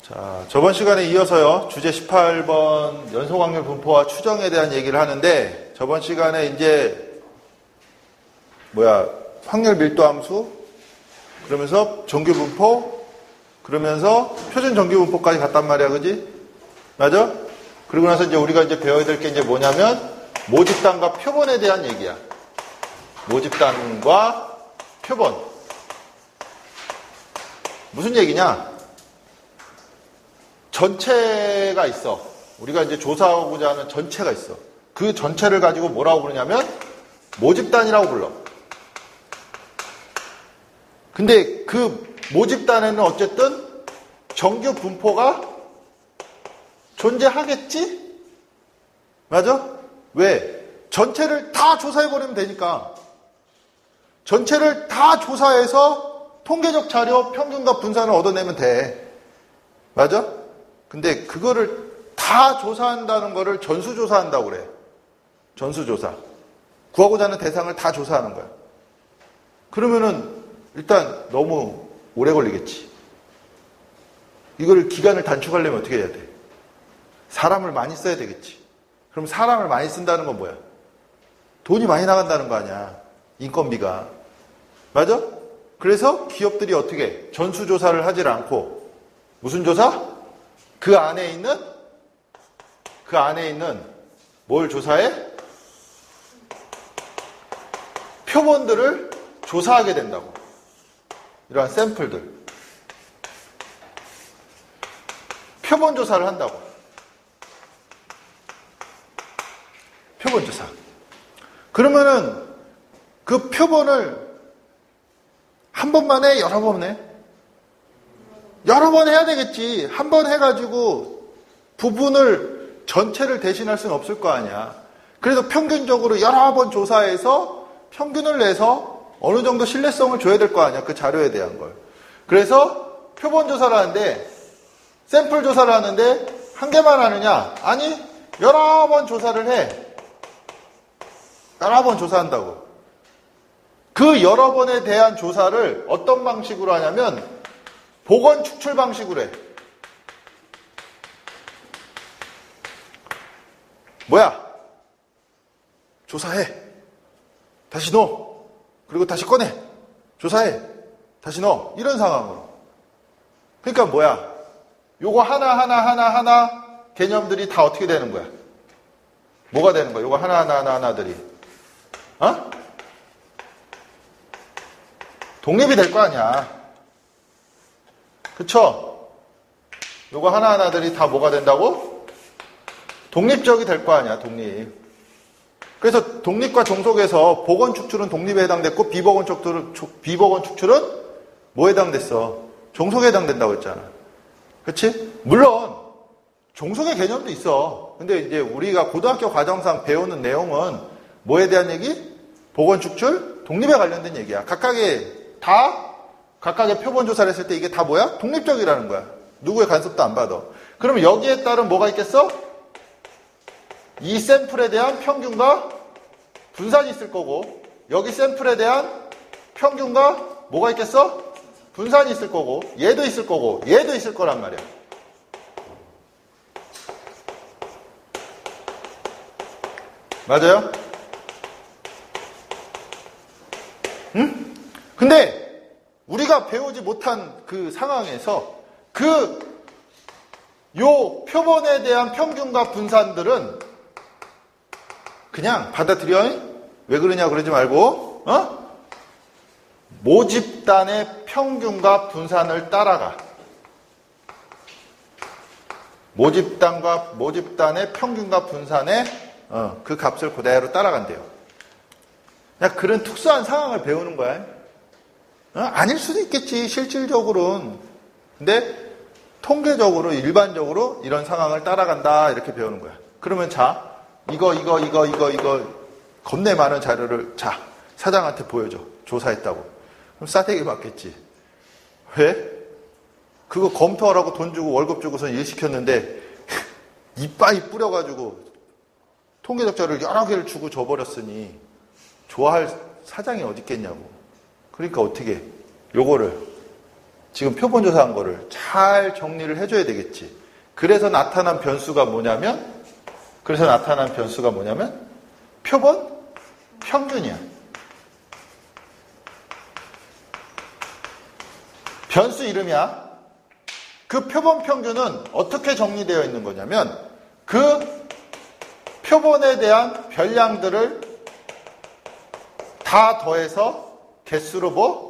자, 저번 시간에 이어서요, 주제 18번 연속 확률 분포와 추정에 대한 얘기를 하는데, 저번 시간에 이제, 확률 밀도 함수, 그러면서 정규 분포, 그러면서 표준 정규 분포까지 갔단 말이야, 그지? 맞아? 그리고 나서 이제 우리가 이제 배워야 될 게 이제 뭐냐면, 모집단과 표본에 대한 얘기야. 모집단과 표본. 무슨 얘기냐? 전체가 있어. 우리가 이제 조사하고자 하는 전체가 있어. 그 전체를 가지고 뭐라고 부르냐면 모집단이라고 불러. 근데 그 모집단에는 어쨌든 정규 분포가 존재하겠지? 맞아? 왜? 전체를 다 조사해버리면 되니까. 전체를 다 조사해서 통계적 자료, 평균과 분산을 얻어내면 돼. 맞아? 근데 그거를 다 조사한다는 거를 전수조사한다고 그래. 전수조사. 구하고자 하는 대상을 다 조사하는 거야. 그러면은 일단 너무 오래 걸리겠지. 이걸 기간을 단축하려면 어떻게 해야 돼? 사람을 많이 써야 되겠지. 그럼 사람을 많이 쓴다는 건 뭐야? 돈이 많이 나간다는 거 아니야. 인건비가. 맞아? 그래서 기업들이 어떻게 전수조사를 하질 않고 무슨 조사? 그 안에 있는 뭘 조사해? 표본들을 조사하게 된다고. 이러한 샘플들. 표본 조사를 한다고. 표본 조사. 그러면은 그 표본을 한 번만 해? 여러 번 해? 여러 번 해야 되겠지. 한 번 해가지고 부분을 전체를 대신할 수는 없을 거 아니야. 그래서 평균적으로 여러 번 조사해서 평균을 내서 어느 정도 신뢰성을 줘야 될 거 아니야. 그 자료에 대한 걸. 그래서 표본 조사를 하는데 샘플 조사를 하는데 한 개만 하느냐? 아니, 여러 번 조사를 해. 여러 번 조사한다고. 그 여러 번에 대한 조사를 어떤 방식으로 하냐면 복원 축출 방식으로 해. 조사해. 다시 넣어. 그리고 다시 꺼내. 조사해. 다시 넣어. 이런 상황으로. 그러니까 요거 하나 개념들이 다 어떻게 되는 거야? 뭐가 되는 거야? 요거 하나들이. 독립이 될 거 아니야. 그쵸? 요거 하나하나들이 다 뭐가 된다고? 독립적이 될 거 아니야, 독립. 그래서 독립과 종속에서 복원 축출은 독립에 해당됐고, 비복원 축출은 뭐에 해당됐어? 종속에 해당된다고 했잖아. 그치? 물론, 종속의 개념도 있어. 근데 이제 우리가 고등학교 과정상 배우는 내용은 뭐에 대한 얘기? 복원 축출, 독립에 관련된 얘기야. 각각의 표본 조사를 했을 때 이게 다 뭐야? 독립적이라는 거야. 누구의 간섭도 안 받아. 그럼 여기에 따른 뭐가 있겠어? 이 샘플에 대한 평균과 분산이 있을 거고, 여기 샘플에 대한 평균과 뭐가 있겠어? 분산이 있을 거고, 얘도 있을 거고, 얘도 있을 거란 말이야. 맞아요? 응? 근데 우리가 배우지 못한 그 상황에서 요 표본에 대한 평균과 분산들은 그냥 받아들여. 왜 그러냐 그러지 말고, 모집단의 평균과 분산을 따라가. 모집단의 평균과 분산의 그 값을 그대로 따라간대요. 그냥 그런 특수한 상황을 배우는 거야. 아닐 수도 있겠지, 실질적으로는. 근데 통계적으로, 일반적으로 이런 상황을 따라간다, 이렇게 배우는 거야. 그러면 이거 겁내 많은 자료를 사장한테 보여줘. 조사했다고. 그럼 싸대기 맞겠지. 왜? 그거 검토하라고 돈 주고 월급 주고서 일 시켰는데 이빠이 뿌려가지고 통계적 자료를 여러 개를 주고 줘버렸으니 좋아할 사장이 어디 있겠냐고. 그러니까 어떻게 요거를 지금 표본 조사한 거를 잘 정리를 해줘야 되겠지. 그래서 나타난 변수가 뭐냐면 표본 평균이야. 변수 이름이야. 그 표본 평균은 어떻게 정리되어 있는 거냐면 그 표본에 대한 별량들을 다 더해서 개수로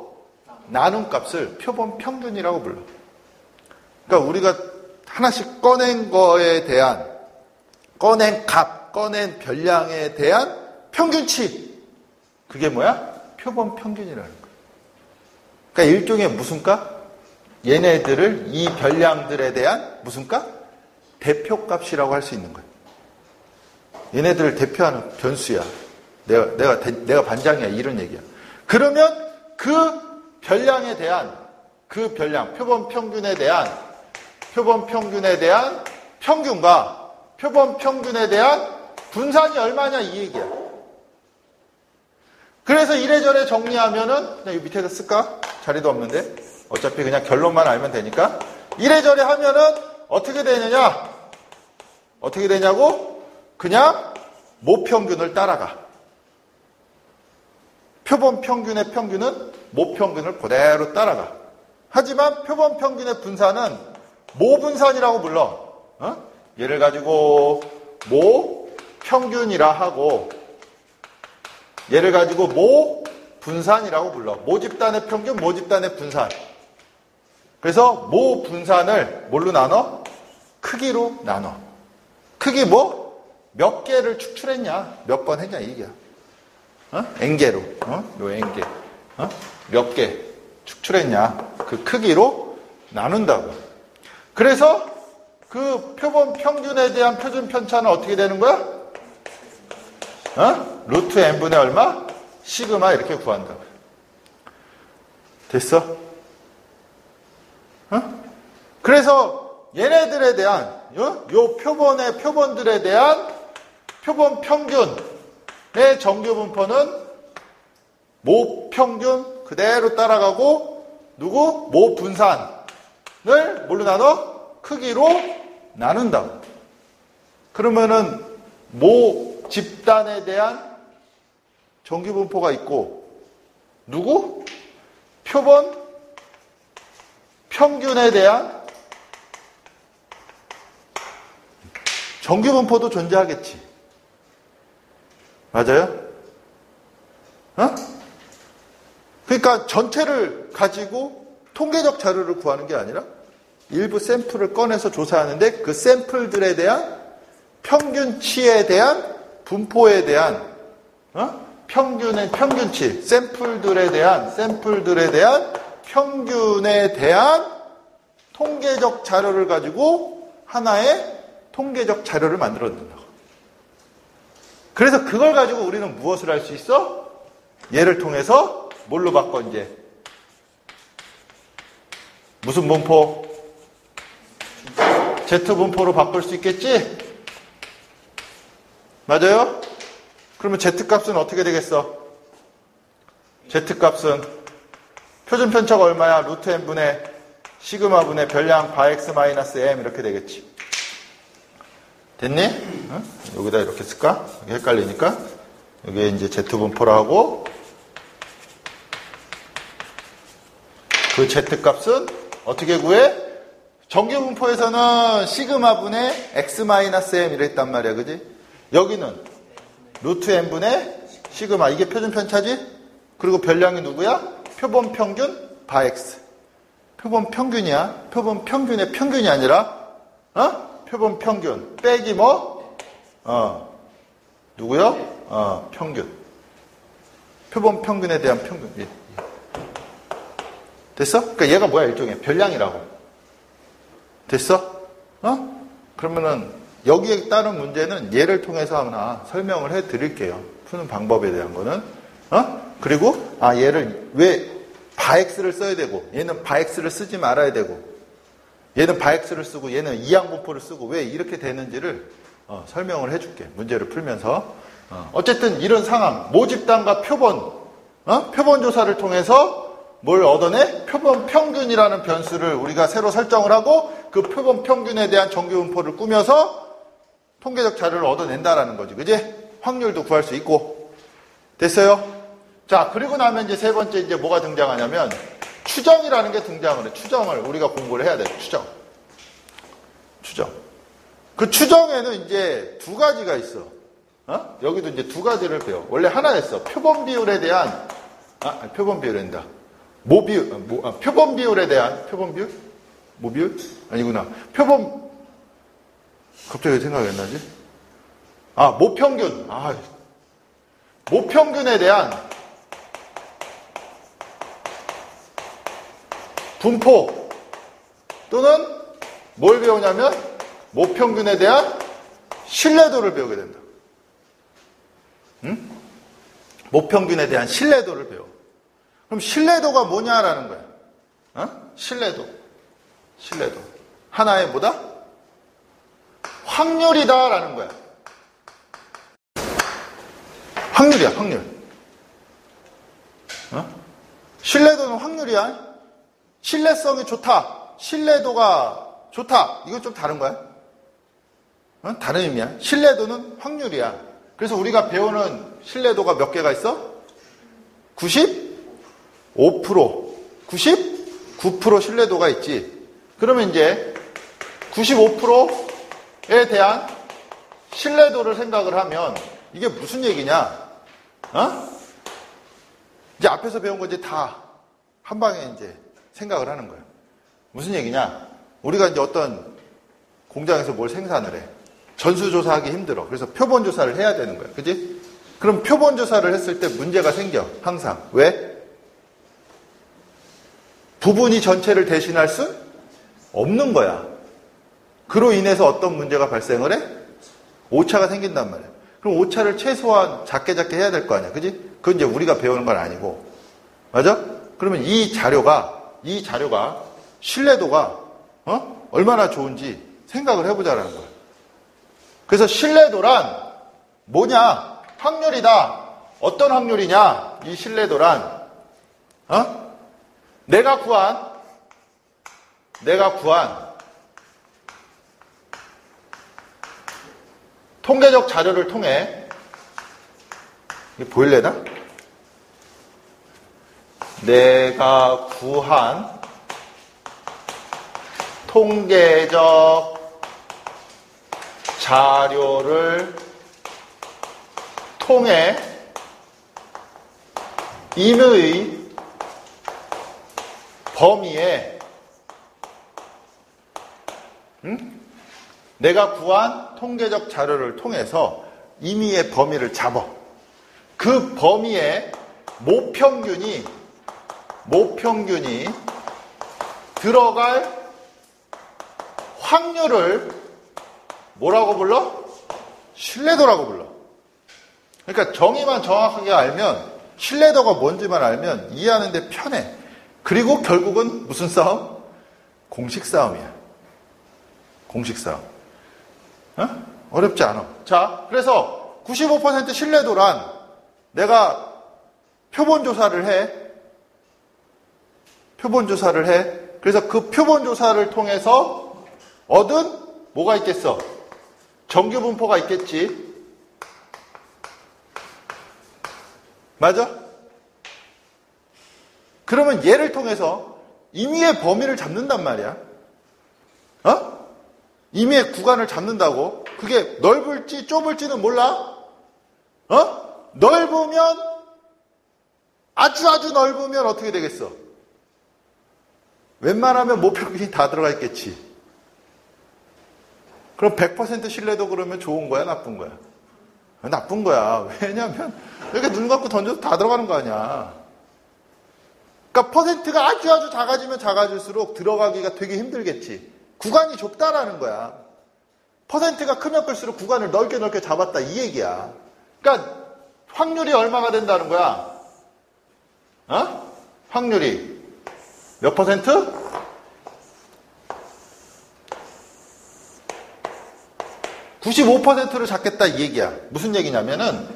나눈 값을 표본 평균이라고 불러. 그러니까 우리가 하나씩 꺼낸 거에 대한, 꺼낸 값, 꺼낸 별량에 대한 평균치. 그게 뭐야? 표본 평균이라는 거야. 그러니까 일종의 무슨 값? 얘네들을, 이 별량들에 대한 무슨 값? 대표값이라고 할 수 있는 거야. 얘네들을 대표하는 변수야. 내가 반장이야. 이런 얘기야. 그러면 그 별량에 대한, 그 별량, 표본 평균에 대한 평균과 표본 평균에 대한 분산이 얼마냐 이 얘기야. 그래서 이래저래 정리하면은 그냥 이 밑에다 쓸까? 자리도 없는데 어차피 그냥 결론만 알면 되니까 이래저래 하면은 어떻게 되느냐? 어떻게 되냐고? 그냥 모평균을 따라가. 표본 평균의 평균은 모평균을 그대로 따라가. 하지만 표본 평균의 분산은 모분산이라고 불러. 얘를 가지고 모평균이라 하고 얘를 가지고 모분산이라고 불러. 모집단의 평균, 모집단의 분산. 그래서 모분산을 뭘로 나눠? 크기로 나눠. 크기 몇 개를 축출했냐? 몇 번 했냐 이 얘기야. N개로. 요 N개. 몇 개 축출했냐? 그 크기로 나눈다고. 그래서 그 표본 평균에 대한 표준 편차는 어떻게 되는 거야? 루트 n분의 얼마? 시그마 이렇게 구한다고. 됐어? 그래서 얘네들에 대한 요 표본들에 대한 표본 평균의 정규 분포는 모평균 그대로 따라가고 누구? 모분산을 뭘로 나눠? 크기로 나눈다. 그러면은 모집단에 대한 정규 분포가 있고 누구? 표본 평균에 대한 정규 분포도 존재하겠지. 맞아요? 그러니까 전체를 가지고 통계적 자료를 구하는 게 아니라 일부 샘플을 꺼내서 조사하는데 그 샘플들에 대한 평균치에 대한 분포에 대한 평균치 샘플들에 대한 평균에 대한 통계적 자료를 가지고 하나의 통계적 자료를 만들어낸다고. 그래서 그걸 가지고 우리는 무엇을 할 수 있어? 얘를 통해서 뭘로 바꿔 이제? 무슨 분포? Z분포로 바꿀 수 있겠지? 맞아요? 그러면 Z값은 어떻게 되겠어? Z값은 표준 편차가 얼마야? 루트 n분의 시그마분의 별량 바 x 마이너스 m 이렇게 되겠지. 됐니? 여기다 이렇게 쓸까? 여기 헷갈리니까. 여기에 이제 Z분포로 하고 그 Z값은 어떻게 구해? 정규분포에서는 시그마분의 x-m 이랬단 말이야. 그지? 여기는 루트 n분의 시그마. 이게 표준 편차지? 그리고 별량이 누구야? 표본 평균 바 x. 표본 평균이야. 표본 평균의 평균이 아니라 표본 평균 빼기 누구요? 평균. 표본 평균에 대한 평균. 예. 됐어? 그러니까 얘가 뭐야? 일종의 별량이라고. 됐어? 그러면은 여기에 따른 문제는 얘를 통해서 하나 설명을 해 드릴게요. 푸는 방법에 대한 거는. 그리고 얘를 왜 바X를 써야 되고 얘는 바X를 쓰지 말아야 되고 얘는 바X를 쓰고 얘는 이항분포를 쓰고 왜 이렇게 되는지를 설명을 해 줄게. 문제를 풀면서. 어쨌든 이런 상황 모집단과 표본 조사를 통해서 뭘 얻어내? 표본 평균이라는 변수를 우리가 새로 설정을 하고 그 표본 평균에 대한 정규분포를 꾸며서 통계적 자료를 얻어낸다라는 거지. 그지? 확률도 구할 수 있고. 됐어요? 자, 그리고 나면 이제 세 번째 이제 뭐가 등장하냐면 추정이라는 게 등장을 해. 추정을 우리가 공부를 해야 돼. 추정. 그 추정에는 이제 두 가지가 있어. 여기도 이제 두 가지를 배워. 원래 하나였어. 표본 비율에 대한, 표본 비율이란다. 표본 비율에 대한, 표본 비율? 뭐 비율? 아니구나. 갑자기 왜 생각이 안 나지? 모평균. 모평균에 대한 분포 또는 뭘 배우냐면 모평균에 대한 신뢰도를 배우게 된다. 응? 모평균에 대한 신뢰도를 배워. 그럼 신뢰도가 뭐냐라는 거야. 신뢰도. 하나의 뭐다? 확률이다라는 거야. 확률이야, 확률. 신뢰도는 확률이야. 신뢰성이 좋다. 신뢰도가 좋다. 이건 좀 다른 거야. 다른 의미야. 신뢰도는 확률이야. 그래서 우리가 배우는 신뢰도가 몇 개가 있어? 95%, 99% 신뢰도가 있지. 그러면 이제 95%에 대한 신뢰도를 생각을 하면 이게 무슨 얘기냐? 이제 앞에서 배운 거 이제 다 한 방에 이제 생각을 하는 거야. 무슨 얘기냐? 우리가 이제 어떤 공장에서 뭘 생산을 해. 전수조사하기 힘들어. 그래서 표본조사를 해야 되는 거야. 그지? 그럼 표본조사를 했을 때 문제가 생겨. 항상. 왜? 부분이 전체를 대신할 수 없는 거야. 그로 인해서 어떤 문제가 발생을 해? 오차가 생긴단 말이야. 그럼 오차를 최소한 작게 해야 될 거 아니야. 그지? 그건 이제 우리가 배우는 건 아니고. 맞아? 그러면 이 자료가 신뢰도가 얼마나 좋은지 생각을 해보자라는 거야. 그래서 신뢰도란 뭐냐? 확률이다. 어떤 확률이냐? 이 신뢰도란 내가 구한 통계적 자료를 통해 이게 보일래나? 내가 구한 통계적 자료를 통해 임의의 범위에 내가 구한 통계적 자료를 통해서 임의의 범위를 잡아. 그 범위에 모평균이 들어갈 확률을 뭐라고 불러? 신뢰도라고 불러. 그러니까 정의만 정확하게 알면, 신뢰도가 뭔지만 알면 이해하는데 편해. 그리고 결국은 무슨 싸움? 공식 싸움이야. 공식 싸움. 어렵지 않아. 자, 그래서 95% 신뢰도란 내가 표본조사를 해. 그래서 그 표본조사를 통해서 얻은 뭐가 있겠어? 정규분포가 있겠지. 맞아? 그러면 얘를 통해서 임의의 범위를 잡는단 말이야. 임의의 구간을 잡는다고. 그게 넓을지 좁을지는 몰라. 넓으면 아주 넓으면 어떻게 되겠어? 웬만하면 모평균이 다 들어가 있겠지. 그럼 100% 신뢰도 그러면 좋은 거야, 나쁜 거야? 나쁜 거야. 왜냐하면 이렇게 눈 감고 던져도 다 들어가는 거 아니야. 그러니까 퍼센트가 아주 작아지면 작아질수록 들어가기가 되게 힘들겠지. 구간이 좁다라는 거야. 퍼센트가 크면 클수록 구간을 넓게 잡았다 이 얘기야. 그러니까 확률이 얼마가 된다는 거야? 확률이 몇 퍼센트? 95%를 잡겠다 이 얘기야. 무슨 얘기냐면은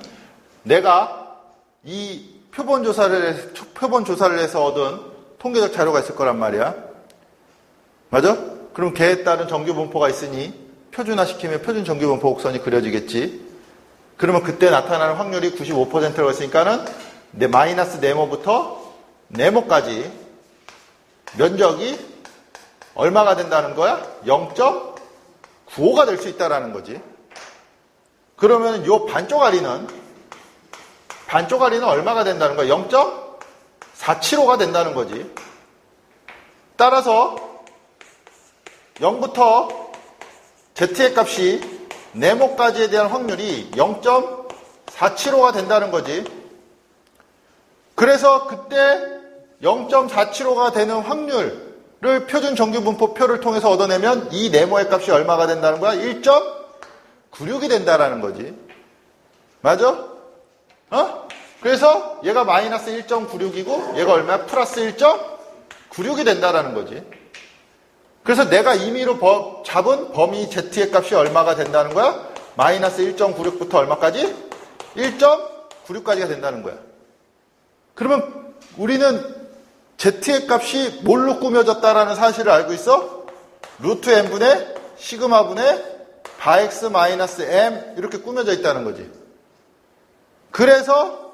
내가 이 표본조사를 해서 얻은 통계적 자료가 있을 거란 말이야. 맞아? 그럼 걔에 따른 정규분포가 있으니 표준화시키면 표준 정규분포 곡선이 그려지겠지. 그러면 그때 나타나는 확률이 95%라고 했으니까는 마이너스 네모부터 네모까지 면적이 얼마가 된다는 거야? 0.95가 될 수 있다라는 거지. 그러면 요 반쪽아리는 얼마가 된다는 거야? 0.475가 된다는 거지. 따라서 0부터 z의 값이 네모까지에 대한 확률이 0.475가 된다는 거지. 그래서 그때 0.475가 되는 확률을 표준 정규분포표를 통해서 얻어내면 이 네모의 값이 얼마가 된다는 거야? 1.96이 된다라는 거지. 맞아? 그래서 얘가 마이너스 1.96이고 얘가 얼마야? 플러스 1.96이 된다라는 거지. 그래서 내가 임의로 잡은 범위 z의 값이 얼마가 된다는 거야? 마이너스 1.96부터 얼마까지? 1.96까지가 된다는 거야. 그러면 우리는 z의 값이 뭘로 꾸며졌다라는 사실을 알고 있어? 루트 n분의 시그마분의 바x 마이너스 m 이렇게 꾸며져 있다는 거지. 그래서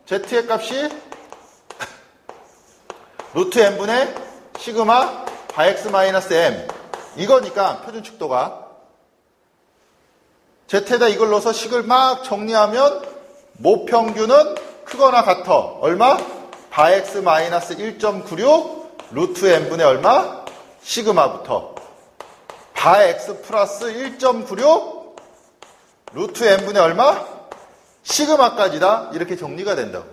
z의 값이 루트 n분의 시그마 바x 마이너스 m 이거니까 표준 축도가 z에다 이걸 넣어서 식을 막 정리하면 모평균은 크거나 같아. 얼마? 바x 마이너스 1.96 루트 n분의 얼마? 시그마부터 바x 플러스 1.96 루트 n분의 얼마? 시그마까지다. 이렇게 정리가 된다고.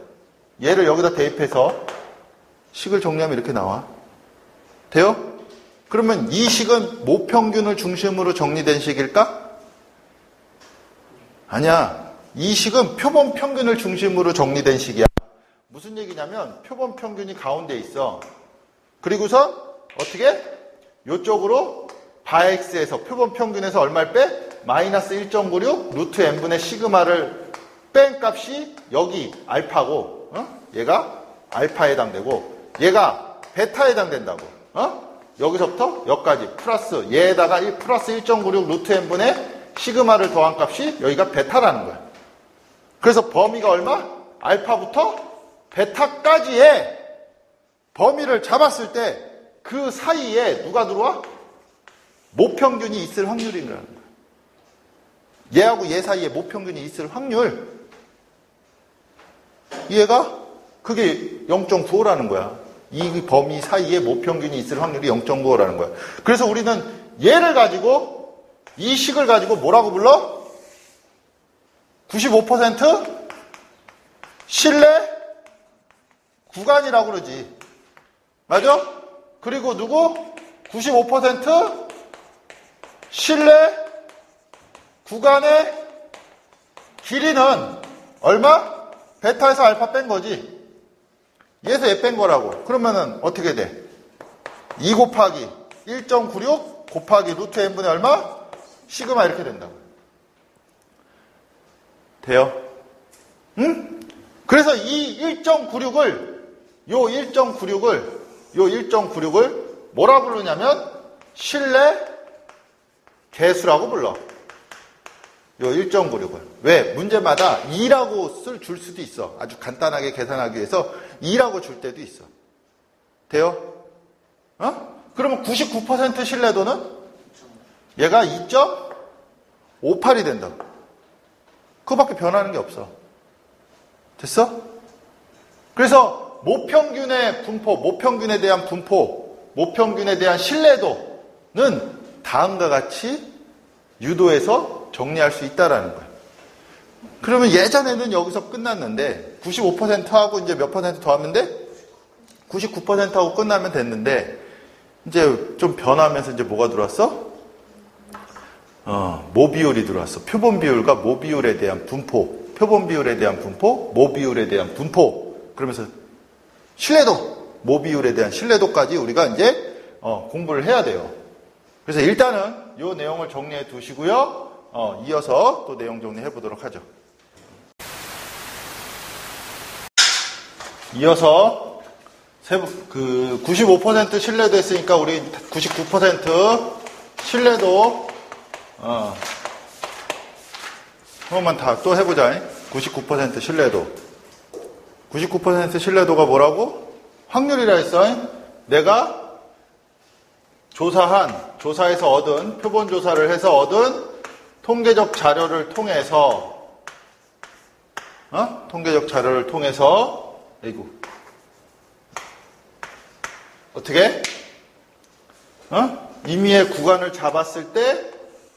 얘를 여기다 대입해서 식을 정리하면 이렇게 나와. 돼요? 그러면 이 식은 모평균을 중심으로 정리된 식일까? 아니야. 이 식은 표본 평균을 중심으로 정리된 식이야. 무슨 얘기냐면 표본 평균이 가운데 있어. 그리고서 어떻게? 요쪽으로 바x에서 표본 평균에서 얼마를 빼? 마이너스 1.96 루트 n분의 시그마를 뺀 값이 여기 알파고 얘가 알파에 해당되고 얘가 베타에 해당된다고. 여기서부터 여기까지 플러스 얘에다가 플러스 1.96 루트 n분의 시그마를 더한 값이 여기가 베타라는 거야. 그래서 범위가 얼마? 알파부터 베타까지의 범위를 잡았을 때 그 사이에 누가 들어와? 모평균이 있을 확률이라는 거야. 얘하고 얘 사이에 모평균이 있을 확률. 이해가? 그게 0.95라는 거야. 이 범위 사이에 모평균이 있을 확률이 0.95라는 거야. 그래서 우리는 얘를 가지고 이 식을 가지고 뭐라고 불러? 95% 신뢰 구간이라고 그러지. 맞아? 그리고 누구? 95% 신뢰 구간의 길이는 얼마? 베타에서 알파 뺀 거지. 얘에서 얘 뺀 거라고. 그러면은 어떻게 돼? 2 곱하기 1.96 곱하기 루트 n분의 얼마? 시그마 이렇게 된다고. 돼요? 응? 그래서 이 1.96을 요 1.96을 뭐라 부르냐면 신뢰 개수라고 불러. 요 1.96을. 왜? 문제마다 2라고 줄 수도 있어. 아주 간단하게 계산하기 위해서 2라고 줄 때도 있어. 돼요? 그러면 99% 신뢰도는 얘가 2.58이 된다. 그거밖에 변하는 게 없어. 됐어? 그래서 모평균의 분포, 모평균에 대한 분포, 모평균에 대한 신뢰도는 다음과 같이 유도해서 정리할 수 있다라는 거야. 그러면 예전에는 여기서 끝났는데 95%하고 이제 몇 퍼센트 더하는데 99%하고 끝나면 됐는데 이제 좀 변하면서 이제 뭐가 들어왔어? 모비율이 들어왔어. 표본 비율과 모비율에 대한 분포, 표본 비율에 대한 분포, 모비율에 대한 분포. 그러면서 신뢰도, 모비율에 대한 신뢰도까지 우리가 이제 공부를 해야 돼요. 그래서 일단은 이 내용을 정리해 두시고요. 이어서 또 내용 정리해 보도록 하죠. 이어서 95% 신뢰도 했으니까 우리 99% 신뢰도, 한 번만 또 해보자. 99% 신뢰도. 99% 신뢰도가 뭐라고? 확률이라 했어. 내가 조사해서 얻은, 표본 조사를 해서 얻은 통계적 자료를 통해서, 어떻게? 임의의 구간을 잡았을 때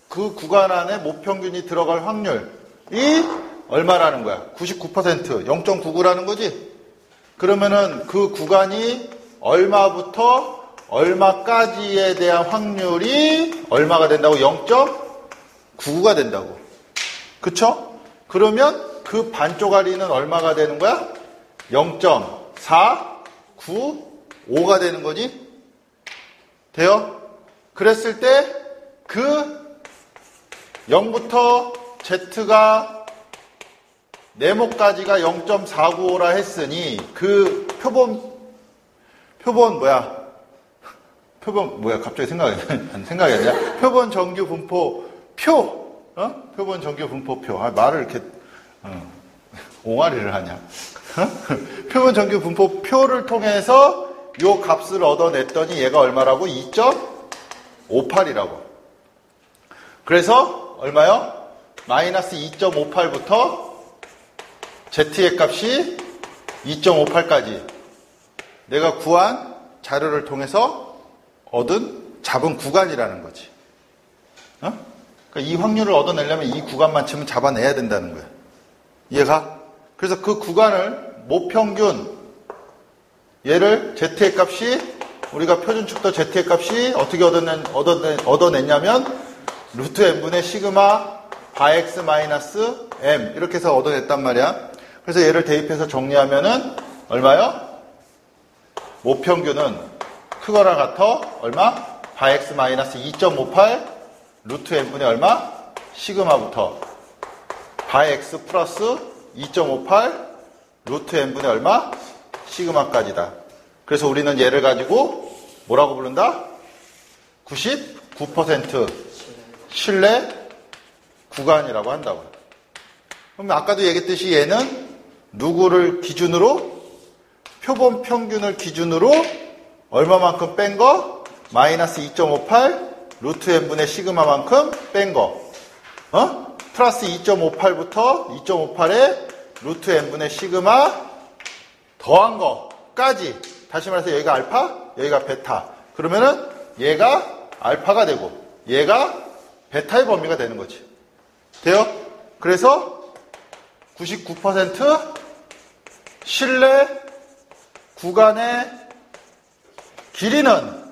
그 구간 안에 모평균이 들어갈 확률이 얼마라는 거야? 99%, 0.99라는 거지? 그러면은 그 구간이 얼마부터 얼마까지에 대한 확률이 얼마가 된다고? 0.99가 된다고. 그쵸? 그러면 그 반쪽짜리는 얼마가 되는 거야? 0.495가 되는 거지? 돼요? 그랬을 때 그 0부터 Z가 네모까지가 0.495라 했으니 그 표본 갑자기 생각이 안 나냐? 표본 정규 분포 표, 표본 정규 분포 표. 말을 이렇게 옹알이를 하냐? 표본 정규 분포 표를 통해서 요 값을 얻어냈더니 얘가 얼마라고? 2.58이라고. 그래서 얼마요? 마이너스 2.58부터 Z의 값이 2.58까지 내가 구한 자료를 통해서 잡은 구간이라는 거지. 그러니까 이 확률을 얻어내려면 이 구간만 치면 잡아내야 된다는 거야. 이해가? 그래서 그 구간을 모평균, 얘를 Z의 값이, 우리가 표준축도 Z의 값이 어떻게 얻어냈냐면 루트 n분의 시그마 바x 마이너스 m 이렇게 해서 얻어냈단 말이야. 그래서 얘를 대입해서 정리하면은 얼마요? 모평균은 크거나 같아 얼마? 바x 마이너스 2.58 루트 n분의 얼마? 시그마부터 바x 플러스 2.58 루트 n분의 얼마? 시그마까지다. 그래서 우리는 얘를 가지고 뭐라고 부른다? 99% 신뢰 구간이라고 한다고. 그럼 아까도 얘기했듯이 얘는 누구를 기준으로? 표본 평균을 기준으로 얼마만큼 뺀 거? 마이너스 2.58 루트 n분의 시그마만큼 뺀 거. 플러스 2.58부터 2.58에 루트 n분의 시그마 더한 거까지. 다시 말해서 여기가 알파, 여기가 베타. 그러면은 얘가 알파가 되고 얘가 베타의 범위가 되는 거지. 돼요? 그래서 99% 신뢰 구간의 길이는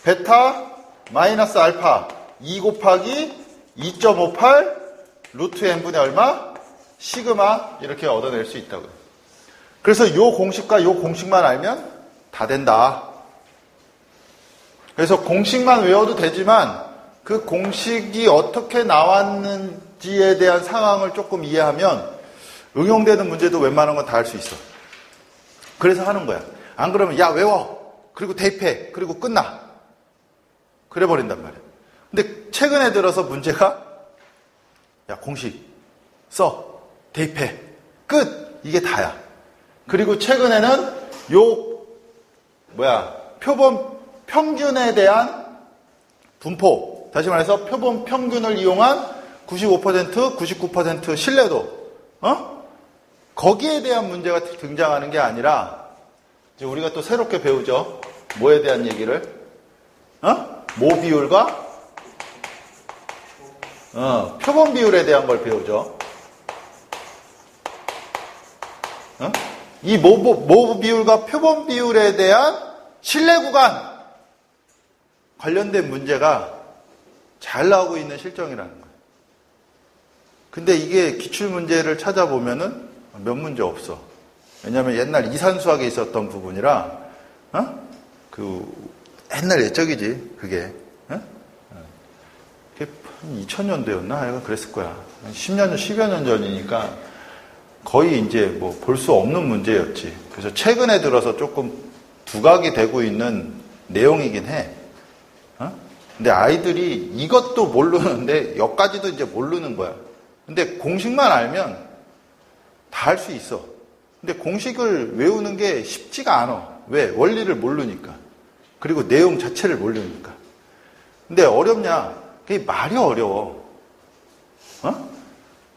베타 마이너스 알파 2 곱하기 2.58 루트 n분의 얼마? 시그마 이렇게 얻어낼 수 있다고요. 그래서 요 공식과 요 공식만 알면 다 된다. 그래서 공식만 외워도 되지만 그 공식이 어떻게 나왔는지에 대한 상황을 조금 이해하면 응용되는 문제도 웬만한 건 다 할 수 있어. 그래서 하는 거야. 안 그러면 야 외워. 그리고 대입해. 그리고 끝나. 그래 버린단 말이야. 근데 최근에 들어서 문제가 야 공식 써. 대입해. 끝. 이게 다야. 그리고 최근에는 표본 평균에 대한 분포. 다시 말해서 표본 평균을 이용한 95%, 99% 신뢰도. 거기에 대한 문제가 등장하는 게 아니라 이제 우리가 또 새롭게 배우죠. 뭐에 대한 얘기를? 모 비율과 표본 비율에 대한 걸 배우죠. 이 모 비율과 표본 비율에 대한 신뢰 구간 관련된 문제가 잘 나오고 있는 실정이라는 거예요. 근데 이게 기출문제를 찾아보면은 몇 문제 없어. 왜냐하면 옛날 이산수학에 있었던 부분이라, 옛날 옛적이지, 그게. 그게 2000년도였나? 하여간 그랬을 거야. 10여 년 전이니까. 거의 이제 뭐 볼 수 없는 문제였지. 그래서 최근에 들어서 조금 두각이 되고 있는 내용이긴 해. 근데 아이들이 이것도 모르는데 여기까지도 이제 모르는 거야. 근데 공식만 알면 다 할 수 있어. 근데 공식을 외우는 게 쉽지가 않아. 왜? 원리를 모르니까. 그리고 내용 자체를 모르니까. 근데 어렵냐? 그게 말이 어려워.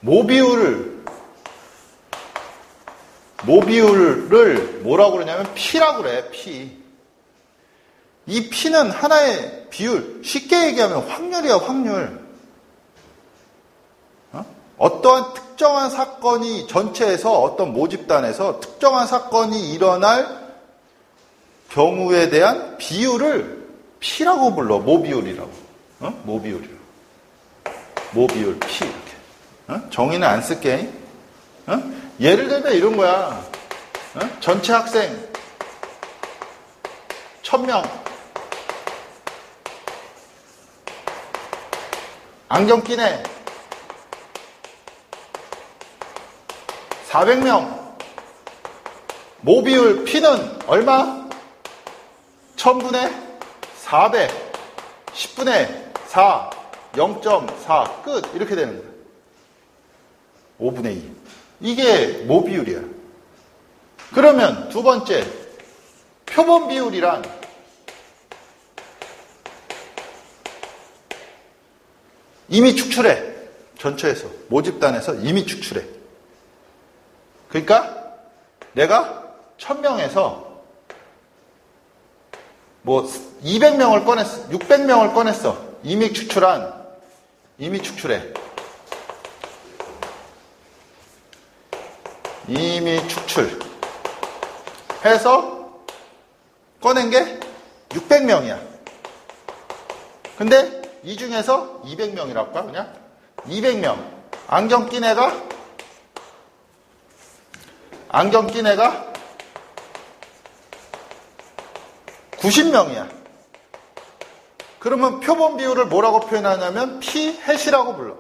모비율을 뭐라고 그러냐면 P라고 그래. P. 이 P는 하나의 비율. 쉽게 얘기하면 확률이야, 확률. 어떠한 특정한 사건이 전체에서 어떤 모집단에서 특정한 사건이 일어날 경우에 대한 비율을 P라고 불러. 모비율이라고. 모비율이라고. 모비율 P 이렇게. 정의는 안 쓸게. 예를 들면 이런 거야. 전체 학생 1000명. 안경 낀 애 400명. 모비율 P는 얼마? 1000분의 400, 10분의 4, 0.4, 끝. 이렇게 되는 거야. 5분의 2. 이게 모비율이야. 그러면 두 번째, 표본 비율이란 이미 축출해. 전체에서, 모집단에서 이미 축출해. 그러니까 내가 1000명에서 뭐 200명을 꺼냈어. 600명을 꺼냈어. 이미 축출해. 이미 축출. 해서 꺼낸 게 600명이야. 근데 이 중에서 200명이라고 할까? 그냥 200명. 안경 낀 애가 90명이야. 그러면 표본 비율을 뭐라고 표현하냐면 P 햇이라고 불러.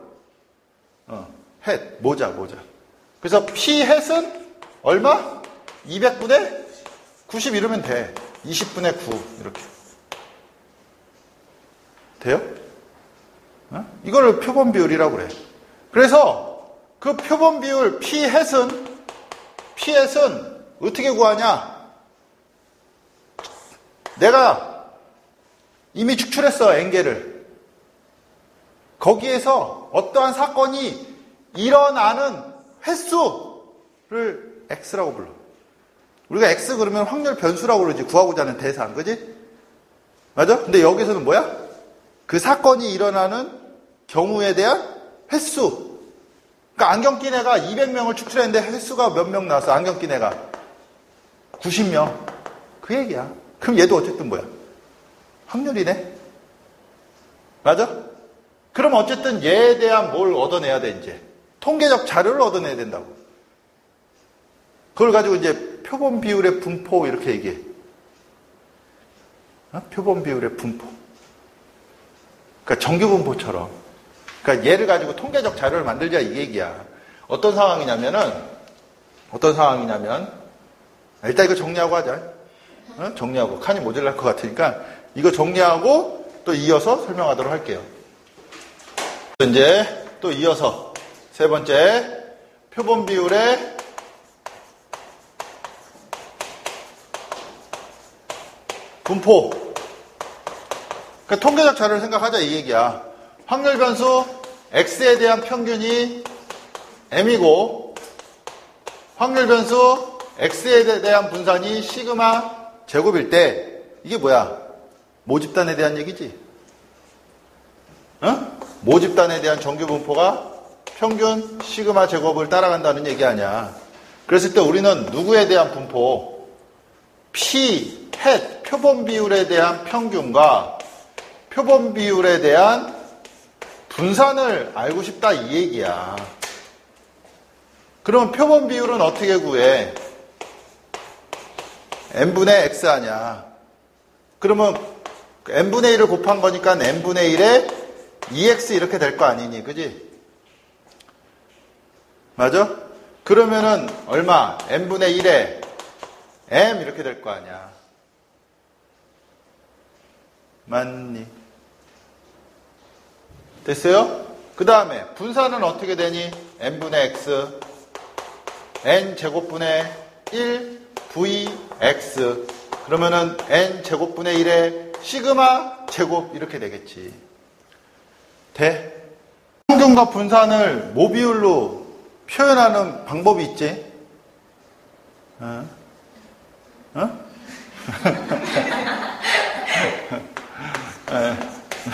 햇, 모자. 그래서 P 햇은 얼마? 200분의 90 이러면 돼. 20분의 9 이렇게. 돼요? 이거를 표본 비율이라고 그래. 그래서 그 표본 비율 P 햇은 어떻게 구하냐? 내가 이미 축출했어, N개를. 거기에서 어떠한 사건이 일어나는 횟수를 X라고 불러. 우리가 X 그러면 확률 변수라고 그러지. 구하고자 하는 대상, 그지? 맞아? 근데 여기서는 뭐야? 그 사건이 일어나는 경우에 대한 횟수. 그러니까 안경 낀 애가 200명을 축출했는데 횟수가 몇 명 나왔어? 안경 낀 애가 90명. 그 얘기야. 그럼 얘도 어쨌든 뭐야? 확률이네. 맞아? 그럼 어쨌든 얘에 대한 뭘 얻어내야 돼, 이제. 통계적 자료를 얻어내야 된다고. 그걸 가지고 이제 표본 비율의 분포 이렇게 얘기해. 표본 비율의 분포. 그러니까 정규 분포처럼. 그러니까 얘를 가지고 통계적 자료를 만들자 이 얘기야. 어떤 상황이냐면 일단 이거 정리하고 하자. 정리하고 칸이 모자랄 것 같으니까 이거 정리하고 또 이어서 설명하도록 할게요. 이제 또 이어서 세 번째 표본 비율의 분포. 그러니까 통계적 자료를 생각하자 이 얘기야. 확률 변수 X에 대한 평균이 M이고 확률 변수 X에 대한 분산이 시그마 제곱일 때 이게 뭐야? 모집단에 대한 얘기지. 모집단에 대한 정규 분포가 평균 시그마 제곱을 따라간다는 얘기 아니야. 그랬을 때 우리는 누구에 대한 분포? P, 햇, 표본 비율에 대한 평균과 표본 비율에 대한 분산을 알고 싶다 이 얘기야. 그럼 표본 비율은 어떻게 구해? n분의 x 아니야. 그러면 n분의 1을 곱한 거니까 n분의 1에 2x 이렇게 될 거 아니니, 그지? 맞아? 그러면은 얼마? n분의 1에 m 이렇게 될 거 아니야. 맞니? 됐어요? 그 다음에 분산은 어떻게 되니? n분의 x n 제곱분의 1 vx 그러면은 n 제곱분의 1에 시그마 제곱 이렇게 되겠지. 돼? 평균과 분산을 모비율로 표현하는 방법이 있지? 어?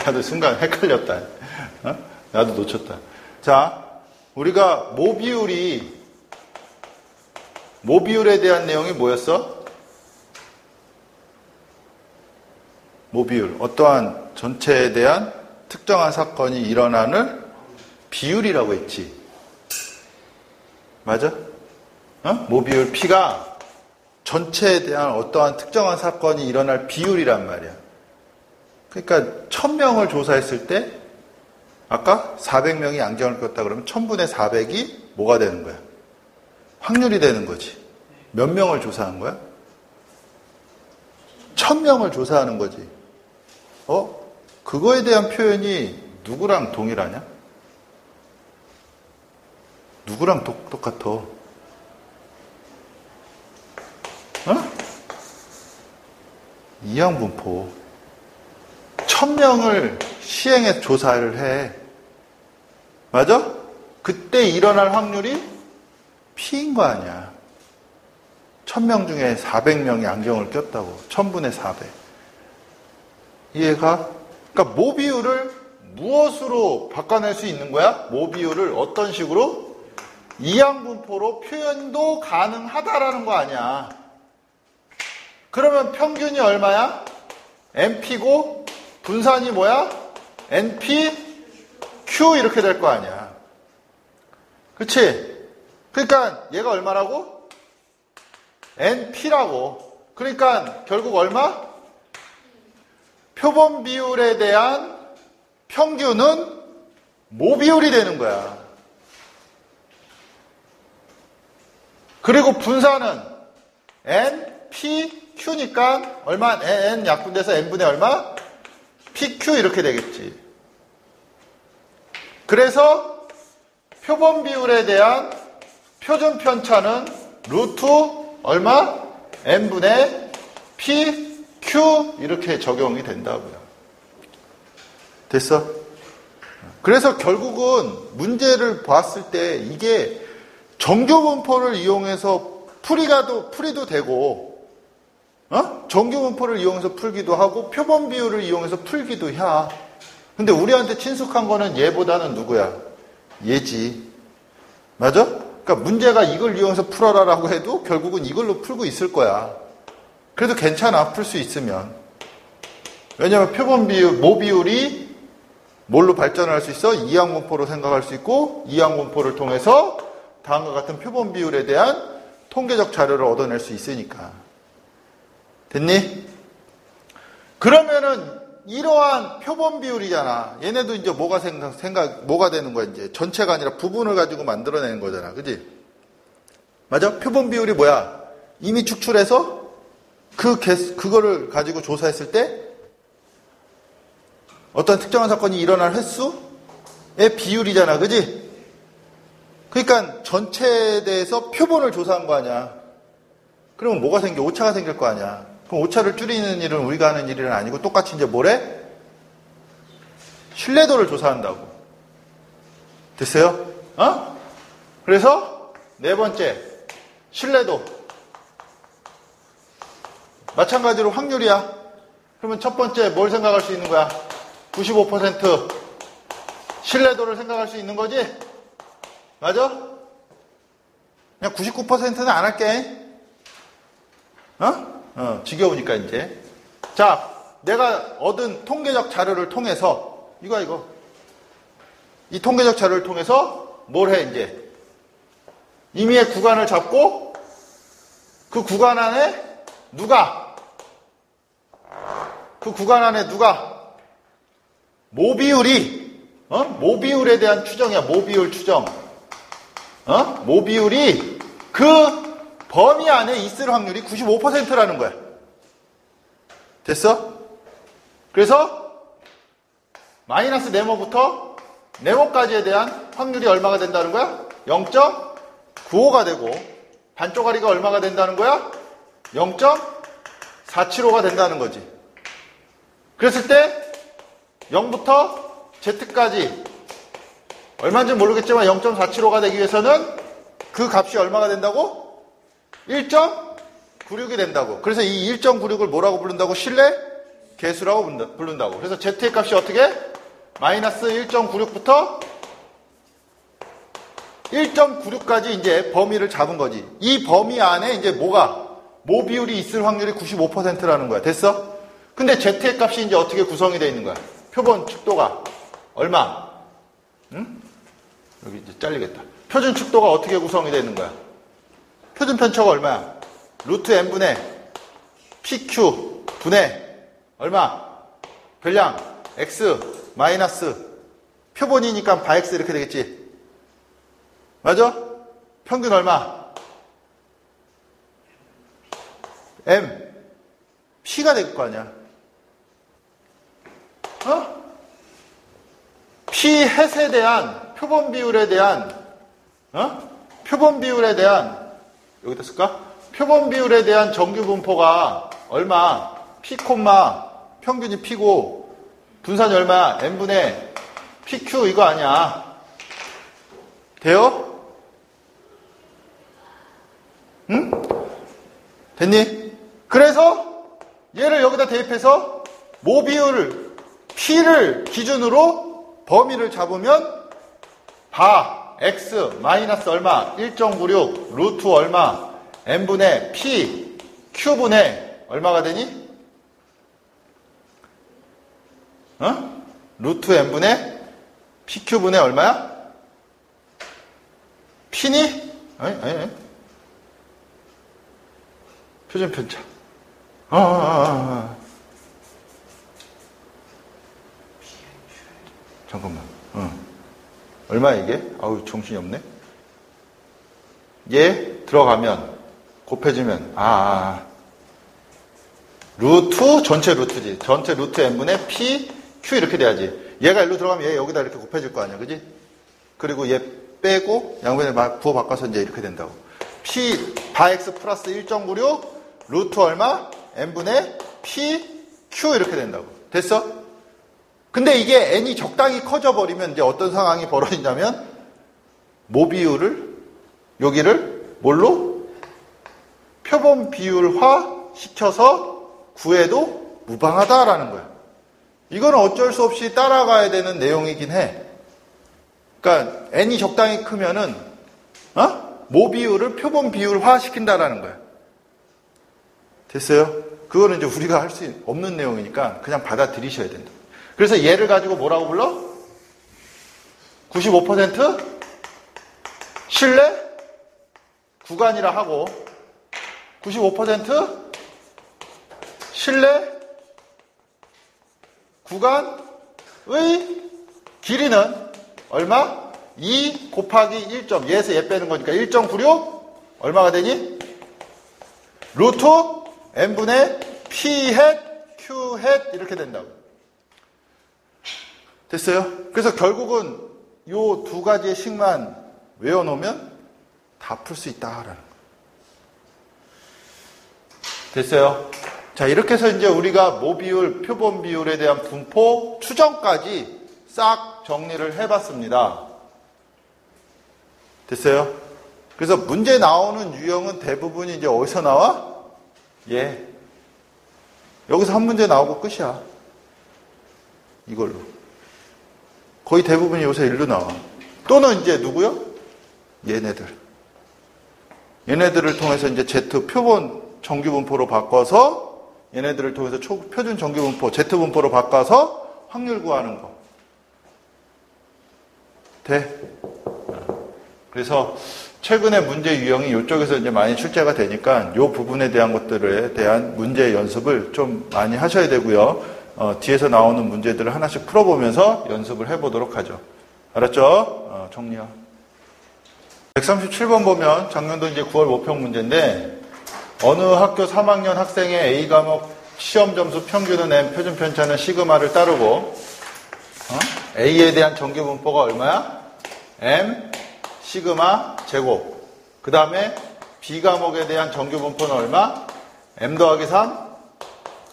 나도 순간 헷갈렸다. 나도 놓쳤다. 자, 우리가 모비율에 대한 내용이 뭐였어? 모비율. 어떠한 전체에 대한 특정한 사건이 일어나는 비율이라고 했지. 맞아? 모비율 P가 전체에 대한 어떠한 특정한 사건이 일어날 비율이란 말이야. 그러니까 1000명을 조사했을 때 아까 400명이 안경을 꼈다 그러면 1000분의 400이 뭐가 되는 거야? 확률이 되는 거지. 몇 명을 조사한 거야? 1000명을 조사하는 거지. 그거에 대한 표현이 누구랑 동일하냐? 누구랑 똑같아? 이항분포. 1000명을 시행해서 조사를 해. 맞아? 그때 일어날 확률이 P인 거 아니야. 1000명 중에 400명이 안경을 꼈다고. 1000분의 400. 이해가? 그러니까 모비율을 무엇으로 바꿔낼 수 있는 거야? 모비율을 어떤 식으로? 이항분포로 표현도 가능하다라는 거 아니야. 그러면 평균이 얼마야? NP고 분산이 뭐야? NP, Q 이렇게 될 거 아니야. 그치? 그러니까 얘가 얼마라고? NP라고. 그러니까 결국 얼마? 표본 비율에 대한 평균은 모비율이 되는 거야. 그리고 분산은 NPQ니까 얼마? N 약분돼서 N분의 얼마? PQ 이렇게 되겠지. 그래서 표본 비율에 대한 표준 편차는 루트 얼마? N분의 PQ 이렇게 적용이 된다고요. 됐어? 그래서 결국은 문제를 봤을 때 이게 정규분포를 이용해서 풀이도 되고 정규분포를 이용해서 풀기도 하고 표본 비율을 이용해서 풀기도 해. 근데 우리한테 친숙한 거는 얘보다는 누구야? 얘지. 맞아? 그러니까 문제가 이걸 이용해서 풀어라라고 해도 결국은 이걸로 풀고 있을 거야. 그래도 괜찮아. 풀 수 있으면. 왜냐하면 표본 비율, 모비율이 뭘로 발전할 수 있어? 이항분포로 생각할 수 있고 이항분포를 통해서 다음과 같은 표본 비율에 대한 통계적 자료를 얻어낼 수 있으니까. 됐니? 그러면은 이러한 표본 비율이잖아. 얘네도 이제 뭐가 뭐가 되는 거야, 이제. 전체가 아니라 부분을 가지고 만들어내는 거잖아. 그지? 맞아? 표본 비율이 뭐야? 이미 축출해서 그거를 가지고 조사했을 때 어떤 특정한 사건이 일어날 횟수의 비율이잖아. 그지? 그러니까 전체에 대해서 표본을 조사한 거 아니야. 그러면 뭐가 생겨? 오차가 생길 거 아니야. 그럼 오차를 줄이는 일은 우리가 하는 일은 아니고 똑같이 이제 뭐래? 신뢰도를 조사한다고. 됐어요? 그래서 네 번째, 신뢰도. 마찬가지로 확률이야. 그러면 첫 번째 뭘 생각할 수 있는 거야? 95% 신뢰도를 생각할 수 있는 거지? 맞아? 그냥 99%는 안 할게. 지겨우니까 이제. 자, 내가 얻은 통계적 자료를 통해서 이 통계적 자료를 통해서 뭘 해, 이제? 임의의 구간을 잡고 그 구간 안에 모비율에 대한 추정이야. 모비율 추정. 모 비율이 그 범위 안에 있을 확률이 95%라는 거야. 됐어? 그래서 마이너스 네모부터 네모까지에 대한 확률이 얼마가 된다는 거야? 0.95가 되고 반쪽짜리가 얼마가 된다는 거야? 0.475가 된다는 거지. 그랬을 때 0부터 Z까지 얼마인지 모르겠지만 0.475가 되기 위해서는 그 값이 얼마가 된다고? 1.96이 된다고. 그래서 이 1.96을 뭐라고 부른다고? 실내 계수라고 부른다고. 그래서 Z의 값이 어떻게? 마이너스 1.96부터 1.96까지 이제 범위를 잡은 거지. 이 범위 안에 이제 모 비율이 있을 확률이 95%라는 거야. 됐어? 근데 Z의 값이 이제 어떻게 구성이 되어 있는 거야? 표본 축도가 얼마? 응? 여기 이제 잘리겠다. 표준 축도가 어떻게 구성이 되어 있는 거야? 표준 편차가 얼마야? 루트 n분의 pq 분의 얼마? 별량 x 마이너스 표본이니까 바x 이렇게 되겠지. 맞아? 평균 얼마? m p가 될 거 아니야. p 햇에 대한 표본 비율에 대한 여기다 쓸까? 표본 비율에 대한 정규 분포가 얼마? p, 평균이 p고 분산이 얼마야? n분의 pq 이거 아니야. 돼요? 응? 됐니? 그래서 얘를 여기다 대입해서 모 비율 p를 기준으로 범위를 잡으면 x 마이너스 얼마? 1.96 루트 얼마? n분의 p q분의 얼마가 되니? 루트 n분의 pq분의 얼마야? p니? 아니. 표준 편차. 잠깐만. 얼마야 이게? 아우 정신이 없네. 얘 들어가면 곱해지면 루트 전체 루트지. 전체 루트 n분의 p q 이렇게 돼야지. 얘가 일로 들어가면 얘 여기다 이렇게 곱해질 거 아니야, 그지? 그리고 얘 빼고 양변에 부호 바꿔서 이제 이렇게 된다고. p 바x 플러스 1.96 루트 얼마? n분의 p q 이렇게 된다고. 됐어? 근데 이게 n이 적당히 커져 버리면 이제 어떤 상황이 벌어지냐면 모 비율을 여기를 뭘로? 표본 비율화 시켜서 구해도 무방하다라는 거야. 이거는 어쩔 수 없이 따라가야 되는 내용이긴 해. 그러니까 n이 적당히 크면은 모 비율을 표본 비율화 시킨다라는 거야. 됐어요? 그거는 이제 우리가 할 수 없는 내용이니까 그냥 받아들이셔야 된다. 그래서 얘를 가지고 뭐라고 불러? 95% 신뢰 구간이라 하고 95% 신뢰 구간의 길이는 얼마? 2 곱하기 1점. 얘에서 얘 빼는 거니까 1.96 얼마가 되니? 루트 n분의 p 햇 q 햇 이렇게 된다고. 됐어요? 그래서 결국은 요 두 가지의 식만 외워놓으면 다 풀 수 있다라는 거. 됐어요? 자, 이렇게 해서 이제 우리가 모 비율, 표본 비율에 대한 분포 추정까지 싹 정리를 해봤습니다. 됐어요? 그래서 문제 나오는 유형은 대부분이 이제 어디서 나와? 여기서 한 문제 나오고 끝이야. 이걸로. 거의 대부분이 요새 일로 나와. 또는 이제 누구요? 얘네들을 통해서 이제 Z 표본 정규 분포로 바꿔서 얘네들을 통해서 표준 정규 분포, Z 분포로 바꿔서 확률 구하는 거. 돼. 그래서 최근에 문제 유형이 이쪽에서 이제 많이 출제가 되니까 이 부분에 대한 것들에 대한 문제 연습을 좀 많이 하셔야 되고요. 뒤에서 나오는 문제들을 하나씩 풀어보면서 연습을 해보도록 하죠. 알았죠? 정리요. 137번 보면 작년도 이제 9월 모평 문제인데 어느 학교 3학년 학생의 A 과목 시험 점수 평균은 M, 표준 편차는 시그마를 따르고 A에 대한 정규 분포가 얼마야? M 시그마 제곱. 그 다음에 B 과목에 대한 정규 분포는 얼마? M 더하기 3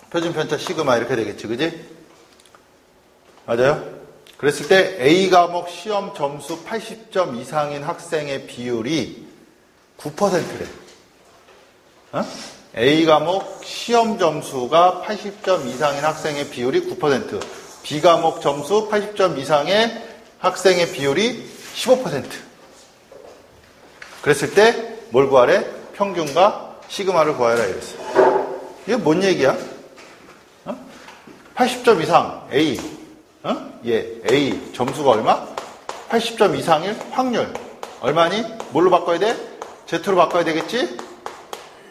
표준 편차 시그마 이렇게 되겠지, 그지? 맞아요? 그랬을 때 A 과목 시험 점수 80점 이상인 학생의 비율이 9%래. A 과목 시험 점수가 80점 이상인 학생의 비율이 9%, B 과목 점수 80점 이상의 학생의 비율이 15%. 그랬을 때 뭘 구하래? 평균과 시그마를 구하라 이랬어. 이게 뭔 얘기야? 80점 이상 A, A 점수가 얼마? 80점 이상일 확률 얼마니? 뭘로 바꿔야 돼? Z로 바꿔야 되겠지?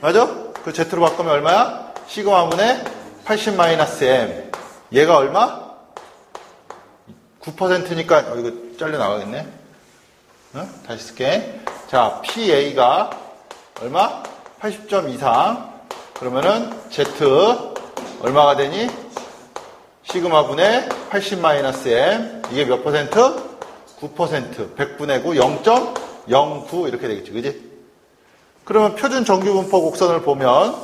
맞아? 그 Z로 바꾸면 얼마야? 시그마분의 80-M. 얘가 얼마? 9%니까 이거 잘려 나가겠네. 다시 쓸게. 자, PA가 얼마? 80점 이상. 그러면은 Z 얼마가 되니? 시그마분의 80-M. 이게 몇 퍼센트? 9%. 100분의 9, 0.09 이렇게 되겠지, 그지? 그러면 표준 정규분포 곡선을 보면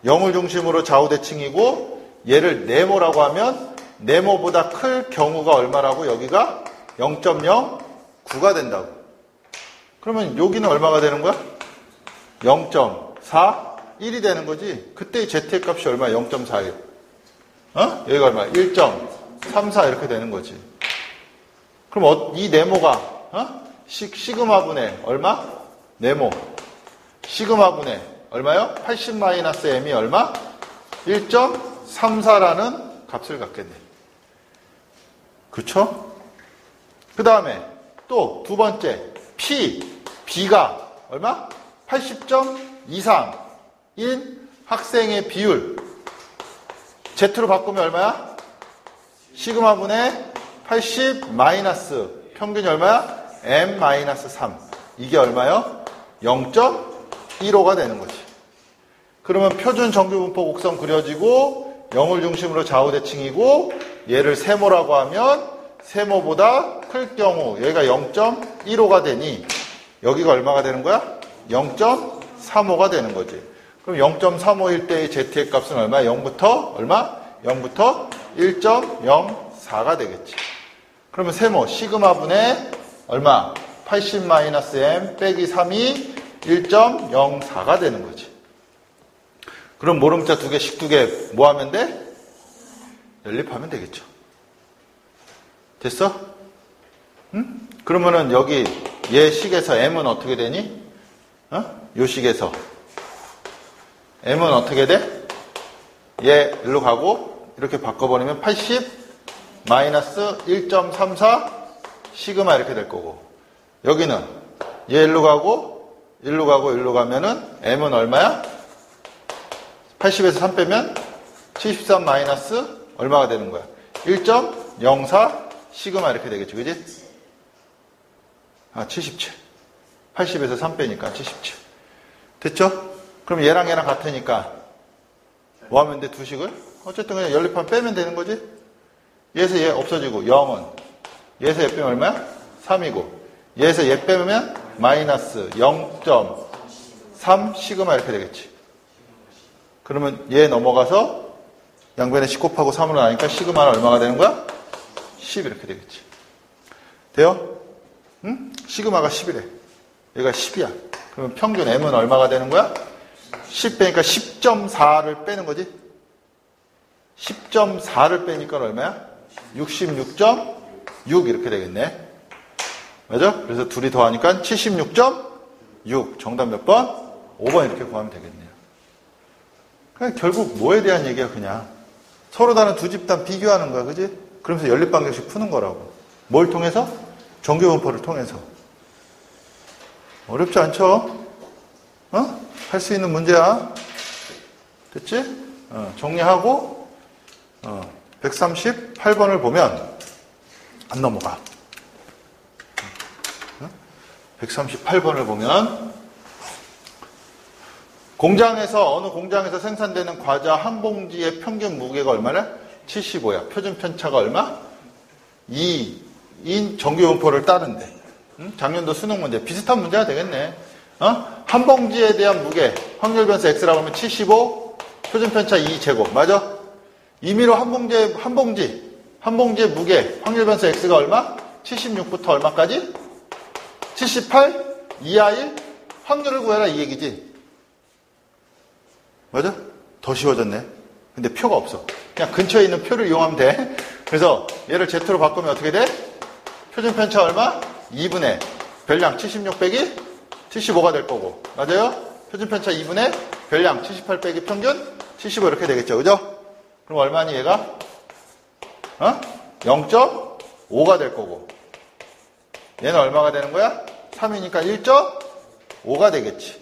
0을 중심으로 좌우대칭이고 얘를 네모라고 하면 네모보다 클 경우가 얼마라고? 여기가 0.09가 된다고. 그러면 여기는 얼마가 되는 거야? 0.41이 되는 거지. 그때 Z의 값이 얼마야? 0.41. 여기가 얼마야? 1.34 이렇게 되는 거지. 그럼 이 네모가 시그마분의 얼마? 네모 시그마분의 얼마요? 80-M이 얼마? 1.34라는 값을 갖겠네. 그쵸? 그 다음에 또 두 번째 B가 얼마? 80점 이상인 학생의 비율 Z로 바꾸면 얼마야? 시그마분의 80 마이너스 평균이 얼마야? M-3 이게 얼마요? 0.15가 되는 거지. 그러면 표준 정규분포 곡선 그려지고 0을 중심으로 좌우대칭이고 얘를 세모라고 하면 세모보다 클 경우 얘가 0.15가 되니 여기가 얼마가 되는 거야? 0.35가 되는 거지. 그럼 0.35일 때의 Z의 값은 얼마야? 0부터 얼마? 0부터 1.04가 되겠지. 그러면 세모 시그마분의 얼마? 80-M 빼기 3이 1.04가 되는 거지. 그럼 모름자 두 개, 식 두 개 뭐 하면 돼? 연립하면 되겠죠. 됐어? 응? 그러면은 여기 얘 식에서 M은 어떻게 되니? 요 식에서 M은 어떻게 돼? 얘 일로 가고 이렇게 바꿔버리면 80-1.34 시그마 이렇게 될 거고 여기는 얘 일로 가고 일로 가면은 M은 얼마야? 80에서 3 빼면 73 마이너스 얼마가 되는 거야? 1.04 시그마 이렇게 되겠죠. 그지? 77. 80에서 3 빼니까 77. 됐죠? 그럼 얘랑 같으니까 뭐 하면 돼? 두 식을? 어쨌든 그냥 연립하면 빼면 되는 거지? 얘에서 얘 없어지고 0은 얘에서 얘 빼면 얼마야? 3이고 얘에서 얘 빼면 마이너스 0.3 시그마 이렇게 되겠지. 그러면 얘 넘어가서 양변에 10 곱하고 3으로 나니까 시그마는 얼마가 되는 거야? 10 이렇게 되겠지. 돼요? 응? 시그마가 10이래. 얘가 10이야. 그러면 평균 M은 얼마가 되는 거야? 10 빼니까 10.4를 빼는 거지. 10.4를 빼니까 얼마야? 66.6 이렇게 되겠네. 맞아? 그래서 둘이 더하니까 76.6. 정답 몇 번? 5번 이렇게 구하면 되겠네요. 그냥 결국 뭐에 대한 얘기야 그냥. 서로 다른 두 집단 비교하는 거야. 그지? 그러면서 연립방정식 푸는 거라고. 뭘 통해서? 정규분포를 통해서. 어렵지 않죠? 할 수 있는 문제야. 됐지? 정리하고 138번을 보면 안 넘어가. 138번을 보면 공장에서 어느 공장에서 생산되는 과자 한 봉지의 평균 무게가 얼마나? 75야. 표준 편차가 얼마? 2인 정규분포를 따른대. 작년도 수능 문제. 비슷한 문제가 되겠네. 한 봉지에 대한 무게, 확률 변수 x라고 하면 75, 표준 편차 2제곱. 맞아? 임의로 한 봉지의 무게, 확률 변수 x가 얼마? 76부터 얼마까지? 78, 2하 1, 확률을 구해라 이 얘기지. 맞아? 더 쉬워졌네. 근데 표가 없어. 그냥 근처에 있는 표를 이용하면 돼. 그래서 얘를 Z로 바꾸면 어떻게 돼? 표준 편차 얼마? 2분의 별량 76 빼기 75가 될 거고. 맞아요? 표준 편차 2분의 별량 78 빼기 평균 75 이렇게 되겠죠. 그죠? 그럼 얼마니 얘가? 0.5가 될 거고. 얘는 얼마가 되는 거야? 3이니까 1.5가 되겠지.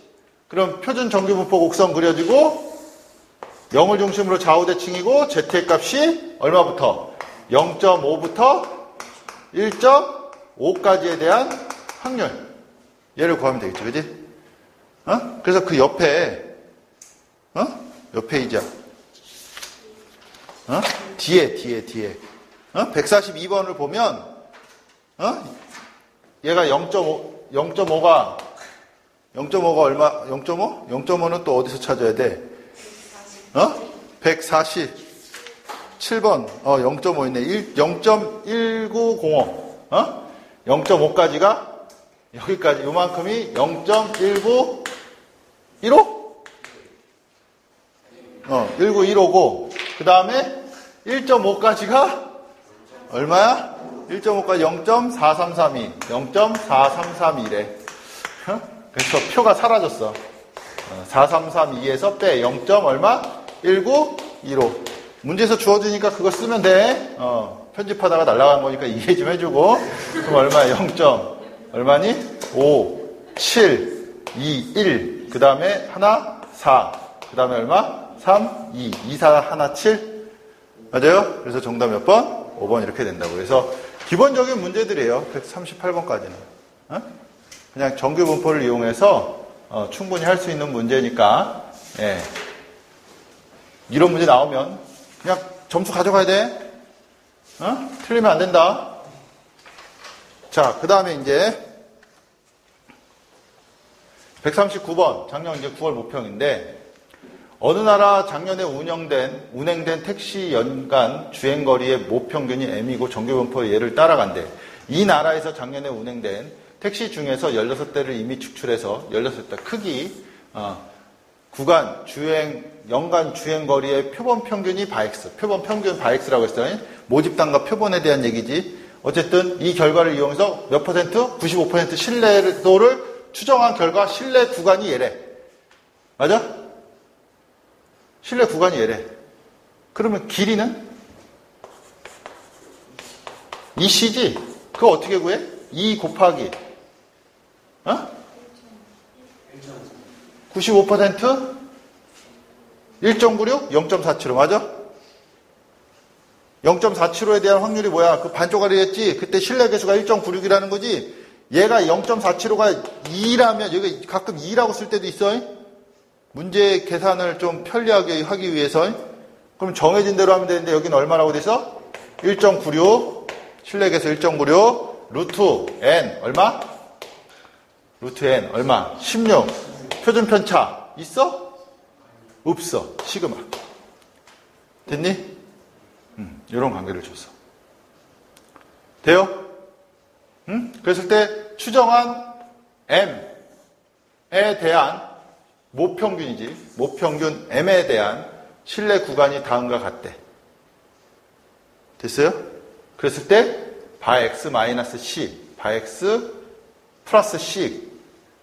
그럼 표준 정규분포 곡선 그려지고 0을 중심으로 좌우대칭이고 Z의 값이 얼마부터? 0.5부터 1.5까지에 대한 확률. 얘를 구하면 되겠죠. 그지? 그래서 그 옆에 옆에 이자 뒤에 142번을 보면 얘가 0.5가 얼마? 0.5? 0.5는 또 어디서 찾아야 돼? 147번. 0.5 있네. 0.1905. 0.5까지가 여기까지 요만큼이 0.1915? 19155고 그 다음에 1.5까지가 얼마야? 1.5까지 0.4332. 0.4332래. 그래서 표가 사라졌어. 4332에서 빼 0. 얼마? 1915. 문제에서 주어지니까 그거 쓰면 돼. 편집하다가 날아간 거니까 이해 좀 해주고. 그럼 얼마야? 0. 얼마니? 5, 7, 2, 1. 그 다음에 하나 4. 그 다음에 얼마? 3, 2. 2, 4, 하나 7. 맞아요? 그래서 정답 몇 번? 5번 이렇게 된다고. 그래서 기본적인 문제들이에요. 138번까지는. 그냥 정규분포를 이용해서 충분히 할 수 있는 문제니까 이런 문제 나오면 그냥 점수 가져가야 돼. 틀리면 안 된다. 자, 그 다음에 이제 139번 작년 이제 9월 모평인데 어느 나라 작년에 운행된 택시 연간 주행거리의 모평균이 M이고 정규분포의 얘를 따라간대. 이 나라에서 작년에 운행된 택시 중에서 16대를 이미 축출해서 16대 크기, 구간, 연간 주행거리의 표본 평균이 바X, 표본 평균 바X라고 했어요. 모집단과 표본에 대한 얘기지. 어쨌든 이 결과를 이용해서 몇 퍼센트? 95% 신뢰도를 추정한 결과 신뢰 구간이 얘래. 맞아? 신뢰 구간이 얘래. 그러면 길이는? 2C지? 그거 어떻게 구해? 2 곱하기 95% 1.96? 0.47로 맞아? 0.47호에 대한 확률이 뭐야? 그 반쪽짜리였지? 그때 신뢰계수가 1.96이라는 거지? 얘가 0.47호가 2라면 여기 가끔 2라고 쓸 때도 있어. 문제 계산을 좀 편리하게 하기 위해서. 그럼 정해진 대로 하면 되는데 여기는 얼마라고 돼 있어? 1.96 신뢰계수 1.96 루트 n 얼마? 루트 n 얼마? 16. 표준 편차 있어? 없어. 시그마. 됐니? 이런 관계를 줬어. 돼요? 그랬을 때 추정한 m에 대한 모평균이지. 모평균 m에 대한 신뢰 구간이 다음과 같대. 됐어요? 그랬을 때 바x -c, 바x 플러스 c.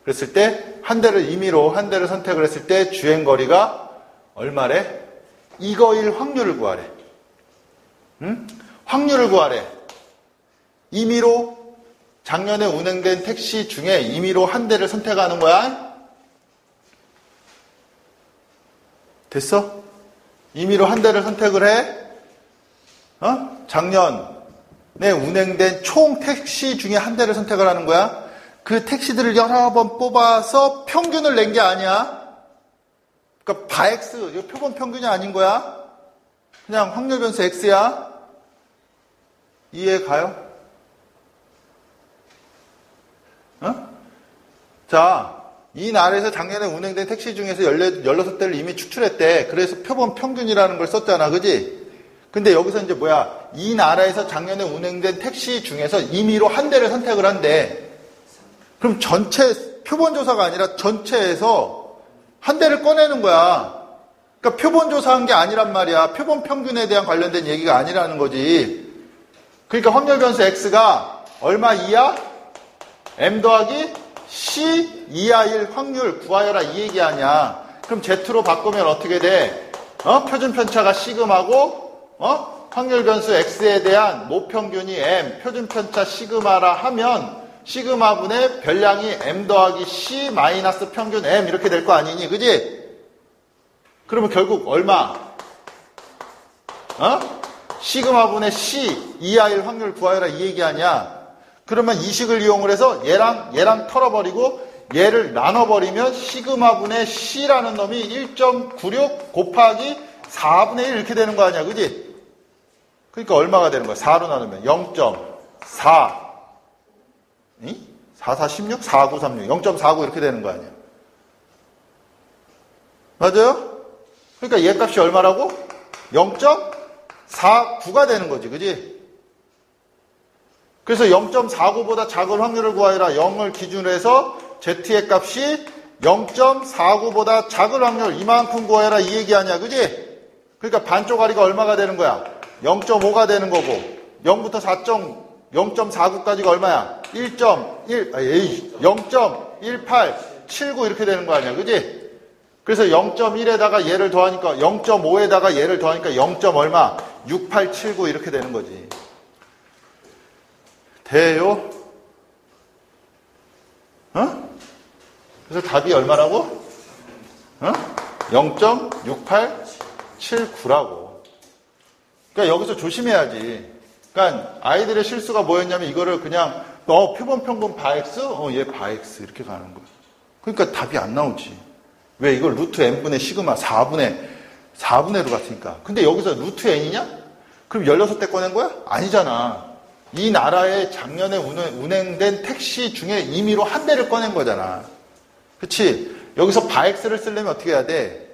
그랬을 때 한 대를 임의로 한 대를 선택을 했을 때 주행거리가 얼마래? 이거일 확률을 구하래. 확률을 구하래. 임의로 작년에 운행된 택시 중에 임의로 한 대를 선택하는 거야. 됐어? 임의로 한 대를 선택을 해. 작년에 운행된 총 택시 중에 한 대를 선택을 하는 거야. 그 택시들을 여러 번 뽑아서 평균을 낸 게 아니야. 그러니까 바X, 이거 표본 평균이 아닌 거야. 그냥 확률 변수 X야. 이해 가요? 어? 자, 이 나라에서 작년에 운행된 택시 중에서 16대를 이미 추출했대. 그래서 표본 평균이라는 걸 썼잖아. 그지? 근데 여기서 이제 뭐야? 이 나라에서 작년에 운행된 택시 중에서 임의로 한 대를 선택을 한대. 그럼 전체, 표본조사가 아니라 전체에서 한 대를 꺼내는 거야. 그러니까 표본조사한 게 아니란 말이야. 표본 평균에 대한 관련된 얘기가 아니라는 거지. 그러니까 확률 변수 X가 얼마 이하? M 더하기 C 이하 1 확률 구하여라 이 얘기 아니야. 그럼 Z로 바꾸면 어떻게 돼? 표준 편차가 시그마고, 확률 변수 X에 대한 모평균이 M, 표준 편차 시그마라 하면 시그마분의 별량이 M 더하기 C 마이너스 평균 M 이렇게 될 거 아니니, 그지? 그러면 결국 얼마? 시그마분의 C 이하 1 확률 구하여라 이 얘기 아니야. 그러면 이 식을 이용을 해서 얘랑 털어버리고 얘를 나눠버리면 시그마분의 C라는 놈이 1.96 곱하기 4분의 1 이렇게 되는 거 아니야, 그지? 그러니까 얼마가 되는 거야? 4로 나누면 0.4 4, 4, 16? 4, 9, 36 0.49 이렇게 되는 거 아니야. 맞아요? 그러니까 얘 값이 얼마라고? 0.49가 되는 거지, 그지? 그래서 0.49보다 작은 확률을 구하여라 0을 기준으로 해서 Z의 값이 0.49보다 작은 확률 이만큼 구하여라 이 얘기 아니야, 그지? 그러니까 반쪽짜리가 얼마가 되는 거야? 0.5가 되는 거고 0부터 0.49까지가 얼마야? 0.1879 이렇게 되는 거 아니야, 그지? 그래서 0.1에다가 얘를 더하니까 0.5에다가 얘를 더하니까 0. 얼마? 6879 이렇게 되는 거지. 돼요? 그래서 답이 얼마라고? 0.6879라고. 그러니까 여기서 조심해야지. 그러니까 아이들의 실수가 뭐였냐면 이거를 그냥 표본 평균 바X? 얘 바X 이렇게 가는 거야. 그러니까 답이 안 나오지. 왜? 이걸 루트 n분의 시그마 4분의로 갔으니까. 근데 여기서 루트 n이냐? 그럼 16대 꺼낸 거야? 아니잖아. 이 나라에 작년에 운행된 택시 중에 임의로 한 대를 꺼낸 거잖아. 그치? 여기서 바X를 쓰려면 어떻게 해야 돼?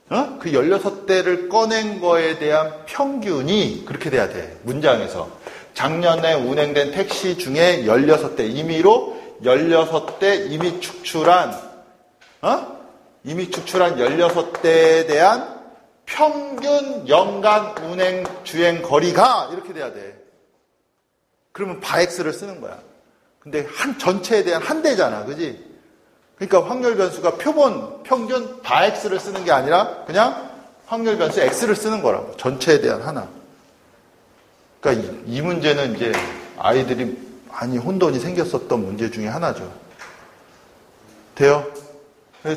그 16대를 꺼낸 거에 대한 평균이 그렇게 돼야 돼. 문장에서. 작년에 운행된 택시 중에 16대, 임의로 16대 이미 추출한 16대에 대한 평균 연간 운행 주행 거리가 이렇게 돼야 돼. 그러면 바X를 쓰는 거야. 근데 전체에 대한 한 대잖아. 그지? 그러니까 확률 변수가 표본, 평균, 바X를 쓰는 게 아니라 그냥 확률 변수 X를 쓰는 거라고. 전체에 대한 하나. 그러니까 이 문제는 이제 아이들이 많이 혼돈이 생겼었던 문제 중에 하나죠. 돼요?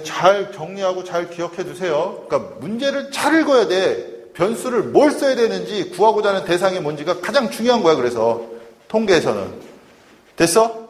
잘 정리하고 잘 기억해 두세요. 그러니까 문제를 잘 읽어야 돼. 변수를 뭘 써야 되는지 구하고자 하는 대상이 뭔지가 가장 중요한 거야. 그래서 통계에서는. 됐어?